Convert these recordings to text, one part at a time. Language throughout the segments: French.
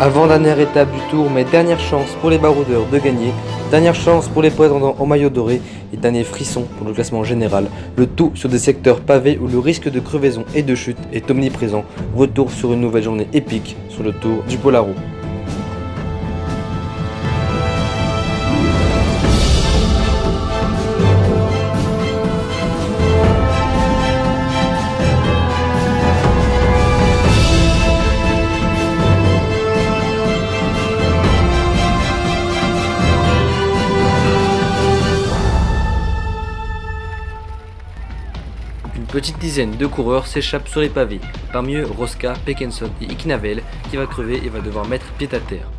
Avant-dernière étape du tour, mais dernière chance pour les baroudeurs de gagner, dernière chance pour les prétendants au maillot doré et dernier frisson pour le classement général. Le tout sur des secteurs pavés où le risque de crevaison et de chute est omniprésent. Retour sur une nouvelle journée épique sur le Tour du Polaro. Une petite dizaine de coureurs s'échappent sur les pavés, parmi eux Rosca, Pekenson et Iknavel qui va crever et va devoir mettre pied à terre.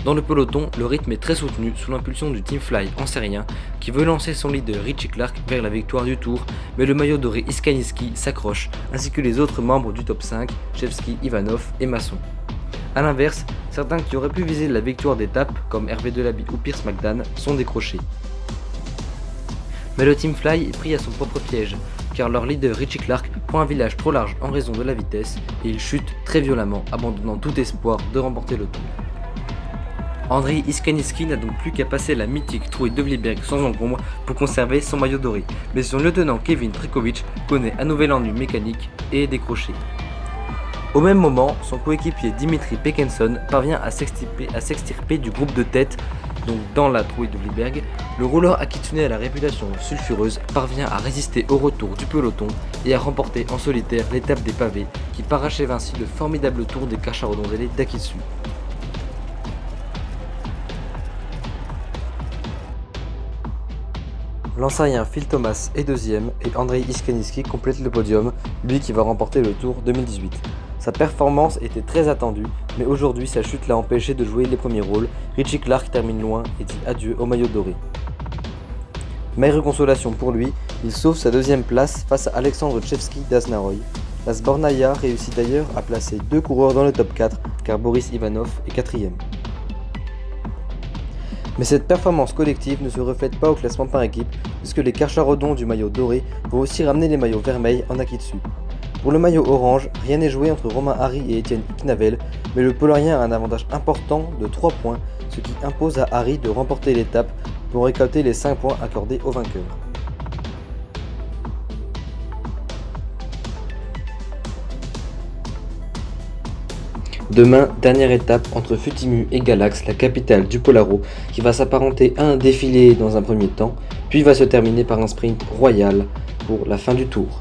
Dans le peloton, le rythme est très soutenu sous l'impulsion du Team Fly ancérien qui veut lancer son leader Richie Clark vers la victoire du Tour, mais le maillot doré Iskaniski s'accroche, ainsi que les autres membres du top 5, Chevsky, Ivanov et Masson. A l'inverse, certains qui auraient pu viser la victoire d'étape, comme Hervé Delaby ou Pierce McDan, sont décrochés. Mais le Team Fly est pris à son propre piège, car leur leader Richie Clark prend un village trop large en raison de la vitesse et il chute très violemment, abandonnant tout espoir de remporter le Tour. Andrei Iskaniski n'a donc plus qu'à passer la mythique trouée de Vliberg sans encombre pour conserver son maillot doré, mais son lieutenant Kevin Trikovic connaît un nouvel ennui mécanique et est décroché. Au même moment, son coéquipier Dimitri Pekenson parvient à s'extirper du groupe de tête, donc dans la trouée de Vliberg. Le rouleur Akitsune à la réputation sulfureuse parvient à résister au retour du peloton et à remporter en solitaire l'étape des pavés qui parachève ainsi le formidable tour des Cacharrodonzélé d'Akitsu. L'ancien Phil Thomas est deuxième et Andrei Iskaniski complète le podium, lui qui va remporter le Tour 2018. Sa performance était très attendue, mais aujourd'hui sa chute l'a empêché de jouer les premiers rôles. Richie Clark termine loin et dit adieu au maillot doré. Maigre consolation pour lui, il sauve sa deuxième place face à Alexandre Chevsky d'Aznaroy. La Sbornaïa réussit d'ailleurs à placer 2 coureurs dans le top 4, car Boris Ivanov est quatrième. Mais cette performance collective ne se reflète pas au classement par équipe, puisque les Cacharrodons du maillot doré vont aussi ramener les maillots vermeils en Akitsu. Pour le maillot orange, rien n'est joué entre Romain Hary et Étienne Iknavel, mais le Polonien a un avantage important de 3 points, ce qui impose à Hary de remporter l'étape pour récolter les 5 points accordés au vainqueur. Demain, dernière étape entre Futimu et Galax, la capitale du Polaro, qui va s'apparenter à un défilé dans un premier temps, puis va se terminer par un sprint royal pour la fin du tour.